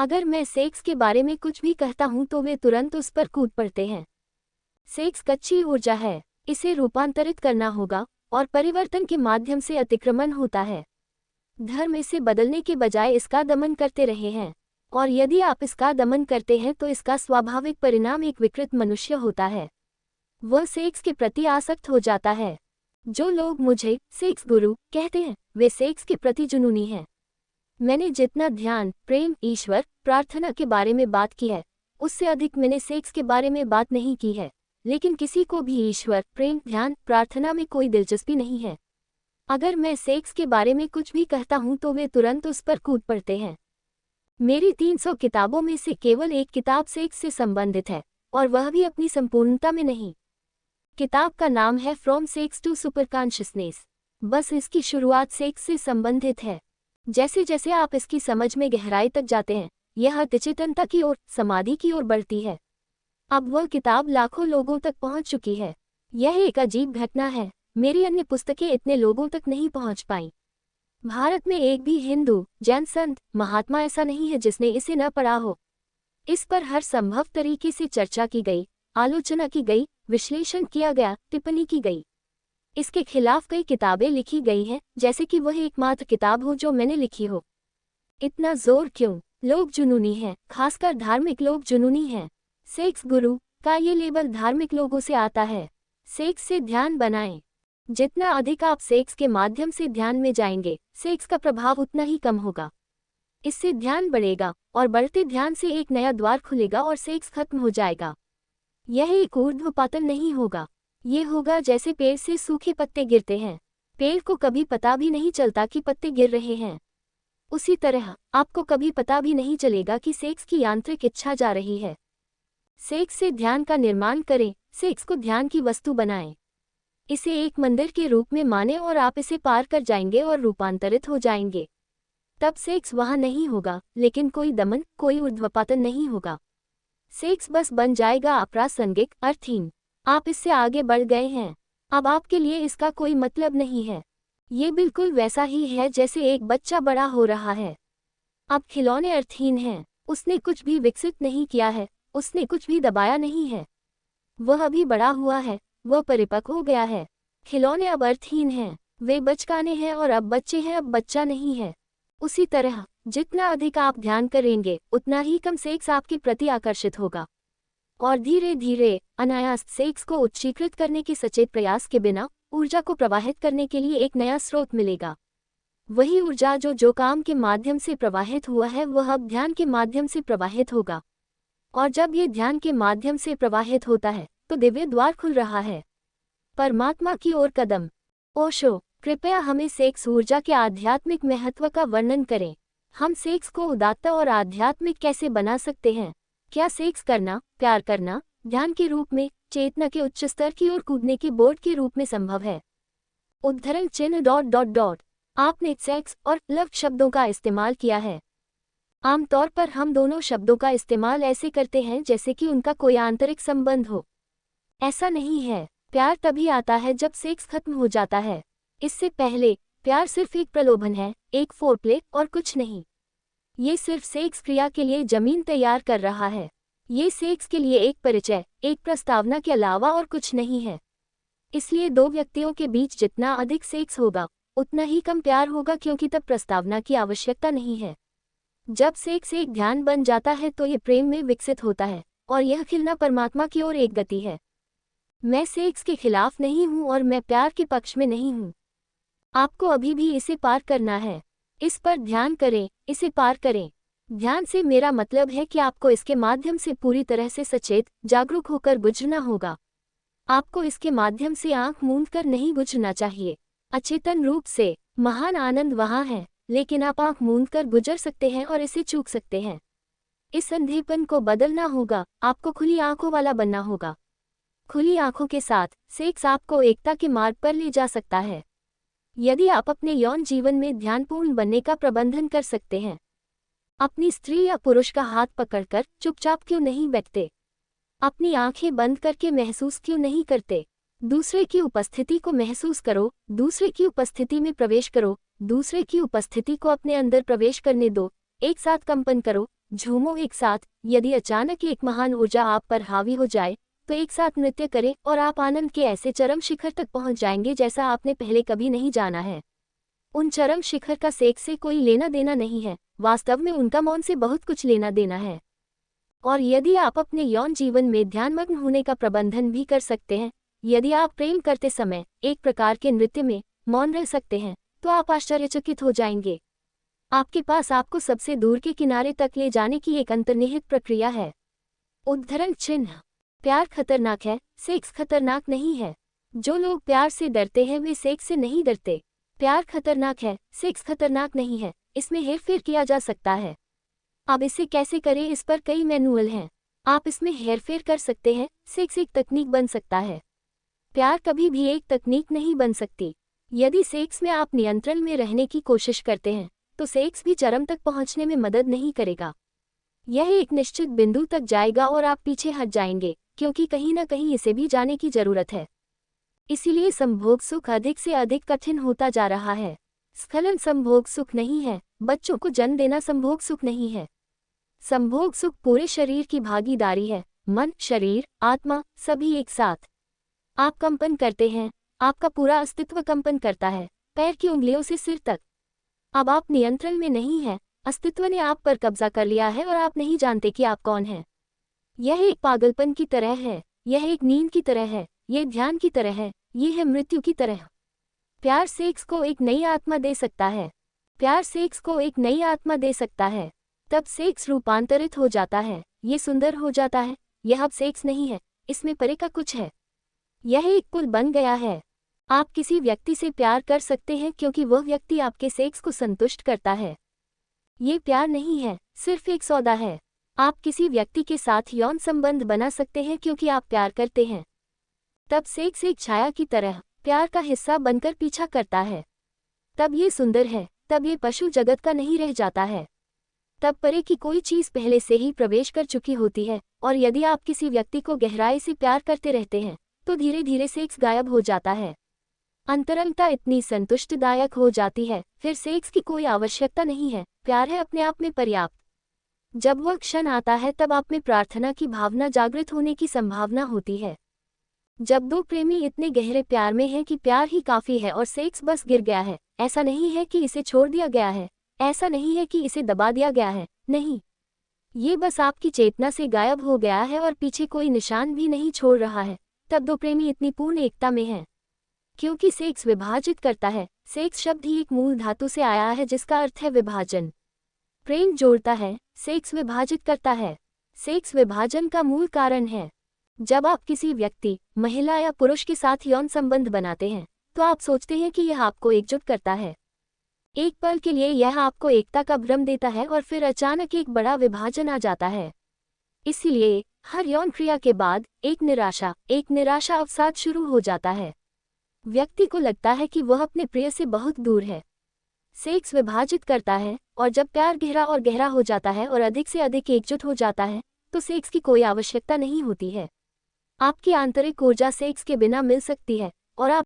अगर मैं सेक्स के बारे में कुछ भी कहता हूं तो वे तुरंत उस पर कूद पड़ते हैं। सेक्स कच्ची ऊर्जा है, इसे रूपांतरित करना होगा और परिवर्तन के माध्यम से अतिक्रमण होता है। धर्म इसे बदलने के बजाय इसका दमन करते रहे हैं, और यदि आप इसका दमन करते हैं तो इसका स्वाभाविक परिणाम एक विकृत मनुष्य होता है। वह सेक्स के प्रति आसक्त हो जाता है। जो लोग मुझे सेक्स गुरु कहते हैं वे सेक्स के प्रति जुनूनी हैं। मैंने जितना ध्यान, प्रेम, ईश्वर, प्रार्थना के बारे में बात की है उससे अधिक मैंने सेक्स के बारे में बात नहीं की है। लेकिन किसी को भी ईश्वर, प्रेम, ध्यान, प्रार्थना में कोई दिलचस्पी नहीं है। अगर मैं सेक्स के बारे में कुछ भी कहता हूं तो वे तुरंत उस पर कूद पड़ते हैं। मेरी 300 किताबों में से केवल एक किताब सेक्स से संबंधित है, और वह भी अपनी संपूर्णता में नहीं। किताब का नाम है from sex to superconsciousness. बस इसकी शुरुआत सेक्स से संबंधित है। जैसे जैसे आप इसकी समझ में गहराई तक जाते हैं, यह अतिचेतनता की ओर, समाधि की ओर बढ़ती है। अब वह किताब लाखों लोगों तक पहुंच चुकी है। यह एक अजीब घटना है। मेरी अन्य पुस्तकें इतने लोगों तक नहीं पहुंच पाईं। भारत में एक भी हिंदू, जैन संत, महात्मा ऐसा नहीं है जिसने इसे न पढ़ा हो। इस पर हर संभव तरीके से चर्चा की गई, आलोचना की गई, विश्लेषण किया गया, टिप्पणी की गई। इसके खिलाफ कई किताबें लिखी गई हैं, जैसे कि वह एकमात्र किताब हो जो मैंने लिखी हो। इतना जोर क्यों? लोग जुनूनी हैं, खासकर धार्मिक लोग जुनूनी हैं। सेक्स गुरु का ये लेबल धार्मिक लोगों से आता है। सेक्स से ध्यान बनाएं। जितना अधिक आप सेक्स के माध्यम से ध्यान में जाएंगे, सेक्स का प्रभाव उतना ही कम होगा। इससे ध्यान बढ़ेगा, और बढ़ते ध्यान से एक नया द्वार खुलेगा और सेक्स खत्म हो जाएगा। यह एक ऊर्ध्वपातन नहीं होगा। ये होगा जैसे पेड़ से सूखे पत्ते गिरते हैं। पेड़ को कभी पता भी नहीं चलता कि पत्ते गिर रहे हैं। उसी तरह आपको कभी पता भी नहीं चलेगा कि सेक्स की यांत्रिक इच्छा जा रही है। सेक्स से ध्यान का निर्माण करें, सेक्स को ध्यान की वस्तु बनाएं। इसे एक मंदिर के रूप में माने और आप इसे पार कर जाएंगे और रूपांतरित हो जाएंगे। तब सेक्स वहां नहीं होगा, लेकिन कोई दमन, कोई ऊर्ध्वपातन नहीं होगा। सेक्स बस बन जाएगा अप्रासंगिक, अर्थहीन। आप इससे आगे बढ़ गए हैं। अब आपके लिए इसका कोई मतलब नहीं है। ये बिल्कुल वैसा ही है जैसे एक बच्चा बड़ा हो रहा है। अब खिलौने अर्थहीन हैं। उसने कुछ भी विकसित नहीं किया है, उसने कुछ भी दबाया नहीं है। वह अभी बड़ा हुआ है, वह परिपक्व हो गया है। खिलौने अब अर्थहीन हैं, वे बचकाने हैं और अब बच्चे हैं, अब बच्चा नहीं है। उसी तरह जितना अधिक आप ध्यान करेंगे उतना ही कम सेक्स आपके प्रति आकर्षित होगा, और धीरे धीरे अनायास सेक्स को उच्चीकृत करने के सचेत प्रयास के बिना ऊर्जा को प्रवाहित करने के लिए एक नया स्रोत मिलेगा। वही ऊर्जा जो काम के माध्यम से प्रवाहित हुआ है वह अब ध्यान के माध्यम से प्रवाहित होगा। और जब ये ध्यान के माध्यम से प्रवाहित होता है तो दिव्य द्वार खुल रहा है, परमात्मा की ओर कदम। ओशो, कृपया हमें सेक्स ऊर्जा के आध्यात्मिक महत्व का वर्णन करें। हम सेक्स को उदात्त और आध्यात्मिक कैसे बना सकते हैं? क्या सेक्स करना, प्यार करना, ध्यान के रूप में, चेतना के उच्च स्तर की ओर कूदने के बोर्ड के रूप में संभव है? उद्धरण चिन्ह ... आपने सेक्स और लव शब्दों का इस्तेमाल किया है। आमतौर पर हम दोनों शब्दों का इस्तेमाल ऐसे करते हैं जैसे कि उनका कोई आंतरिक संबंध हो। ऐसा नहीं है। प्यार तभी आता है जब सेक्स खत्म हो जाता है। इससे पहले प्यार सिर्फ एक प्रलोभन है, एक फोरप्ले और कुछ नहीं। ये सिर्फ सेक्स क्रिया के लिए जमीन तैयार कर रहा है। ये सेक्स के लिए एक परिचय, एक प्रस्तावना के अलावा और कुछ नहीं है। इसलिए दो व्यक्तियों के बीच जितना अधिक सेक्स होगा उतना ही कम प्यार होगा, क्योंकि तब प्रस्तावना की आवश्यकता नहीं है। जब सेक्स एक ध्यान बन जाता है तो ये प्रेम में विकसित होता है, और यह खिलना परमात्मा की ओर एक गति है। मैं सेक्स के खिलाफ नहीं हूं और मैं प्यार के पक्ष में नहीं हूं। आपको अभी भी इसे पार करना है। इस पर ध्यान करें, इसे पार करें। ध्यान से मेरा मतलब है कि आपको इसके माध्यम से पूरी तरह से सचेत, जागरूक होकर गुजरना होगा। आपको इसके माध्यम से आंख मूंद कर नहीं गुजरना चाहिए। अचेतन रूप से महान आनंद वहाँ है, लेकिन आप आंख मूंद कर गुजर सकते हैं और इसे चूक सकते हैं। इस अंधेपन को बदलना होगा। आपको खुली आंखों वाला बनना होगा। खुली आंखों के साथ सेक्स आपको एकता के मार्ग पर ले जा सकता है। यदि आप अपने यौन जीवन में ध्यानपूर्ण बनने का प्रबंधन कर सकते हैं, अपनी स्त्री या पुरुष का हाथ पकड़कर चुपचाप क्यों नहीं बैठते? अपनी आंखें बंद करके महसूस क्यों नहीं करते? दूसरे की उपस्थिति को महसूस करो, दूसरे की उपस्थिति में प्रवेश करो, दूसरे की उपस्थिति को अपने अंदर प्रवेश करने दो। एक साथ कंपन करो, झूमो एक साथ। यदि अचानक एक महान ऊर्जा आप पर हावी हो जाए तो एक साथ नृत्य करें और आप आनंद के ऐसे चरम शिखर तक पहुंच जाएंगे जैसा आपने पहले कभी नहीं जाना है। उन चरम शिखर का सेक्स से कोई लेना देना नहीं है, वास्तव में उनका मौन से बहुत कुछ लेना देना है। और यदि आप अपने यौन जीवन में ध्यानमग्न होने का प्रबंधन भी कर सकते हैं, यदि आप प्रेम करते समय एक प्रकार के नृत्य में मौन रह सकते हैं, तो आप आश्चर्यचकित हो जाएंगे। आपके पास आपको सबसे दूर के किनारे तक ले जाने की एक अंतर्निहित प्रक्रिया है। उद्धरण चिन्ह। प्यार खतरनाक है, सेक्स खतरनाक नहीं है। जो लोग प्यार से डरते हैं वे सेक्स से नहीं डरते। प्यार खतरनाक है, सेक्स खतरनाक नहीं है, इसमें हेरफेर किया जा सकता है। अब इसे कैसे करें, इस पर कई मैनुअल हैं। आप इसमें हेरफेर कर सकते हैं। सेक्स एक तकनीक बन सकता है, प्यार कभी भी एक तकनीक नहीं बन सकती। यदि सेक्स में आप नियंत्रण में रहने की कोशिश करते हैं तो सेक्स भी चरम तक पहुंचने में मदद नहीं करेगा। यह एक निश्चित बिंदु तक जाएगा और आप पीछे हट जाएंगे, क्योंकि कहीं ना कहीं इसे भी जाने की जरूरत है। इसीलिए संभोग सुख अधिक से अधिक कठिन होता जा रहा है। स्खलन संभोग सुख नहीं है, बच्चों को जन्म देना संभोग सुख नहीं है। संभोग सुख पूरे शरीर की भागीदारी है, मन, शरीर, आत्मा सभी एक साथ। आप कंपन करते हैं, आपका पूरा अस्तित्व कंपन करता है, पैर की उंगलियों से सिर तक। अब आप नियंत्रण में नहीं हैं, अस्तित्व ने आप पर कब्जा कर लिया है और आप नहीं जानते कि आप कौन हैं। यह एक पागलपन की तरह है, यह एक नींद की तरह है, यह ध्यान की तरह है, यह है मृत्यु की तरह। प्यार सेक्स को एक नई आत्मा दे सकता है। प्यार सेक्स को एक नई आत्मा दे सकता है। तब सेक्स रूपांतरित हो जाता है, ये सुंदर हो जाता है। यह अब सेक्स नहीं है, इसमें परे का कुछ है। यह एक पुल बन गया है। आप किसी व्यक्ति से प्यार कर सकते हैं क्योंकि वह व्यक्ति आपके सेक्स को संतुष्ट करता है। ये प्यार नहीं है, सिर्फ एक सौदा है। आप किसी व्यक्ति के साथ यौन संबंध बना सकते हैं क्योंकि आप प्यार करते हैं। तब सेक्स एक छाया की तरह प्यार का हिस्सा बनकर पीछा करता है। तब ये सुंदर है, तब ये पशु जगत का नहीं रह जाता है। तब परे की कोई चीज़ पहले से ही प्रवेश कर चुकी होती है। और यदि आप किसी व्यक्ति को गहराई से प्यार करते रहते हैं तो धीरे धीरे सेक्स गायब हो जाता है। अंतरंगता इतनी संतुष्टिदायक हो जाती है, फिर सेक्स की कोई आवश्यकता नहीं है। प्यार है अपने आप में पर्याप्त। जब वह क्षण आता है तब आप में प्रार्थना की भावना जागृत होने की संभावना होती है। जब दो प्रेमी इतने गहरे प्यार में हैं कि प्यार ही काफ़ी है और सेक्स बस गिर गया है। ऐसा नहीं है कि इसे छोड़ दिया गया है, ऐसा नहीं है कि इसे दबा दिया गया है, नहीं। ये बस आपकी चेतना से गायब हो गया है और पीछे कोई निशान भी नहीं छोड़ रहा है। तब दो प्रेमी इतनी पूर्ण एकता में हैं। क्योंकि सेक्स विभाजित करता है। सेक्स शब्द ही एक मूल धातु से आया है जिसका अर्थ है विभाजन। प्रेम जोड़ता है, सेक्स विभाजित करता है। सेक्स विभाजन का मूल कारण है। जब आप किसी व्यक्ति, महिला या पुरुष के साथ यौन संबंध बनाते हैं तो आप सोचते हैं कि यह आपको एकजुट करता है। एक पल के लिए यह आपको एकता का भ्रम देता है और फिर अचानक एक बड़ा विभाजन आ जाता है। इसलिए हर यौन क्रिया के बाद एक निराशा अवसाद शुरू हो जाता है। व्यक्ति को लगता है कि वह अपने प्रिय से बहुत दूर है। सेक्स विभाजित करता है और जब प्यार गहरा और गहरा हो जाता है और अधिक से अधिक एकजुट हो जाता है तो सेक्स की कोई आवश्यकता नहीं होती है। आपकी आंतरिक ऊर्जा सेक्स के बिना मिल सकती है और आप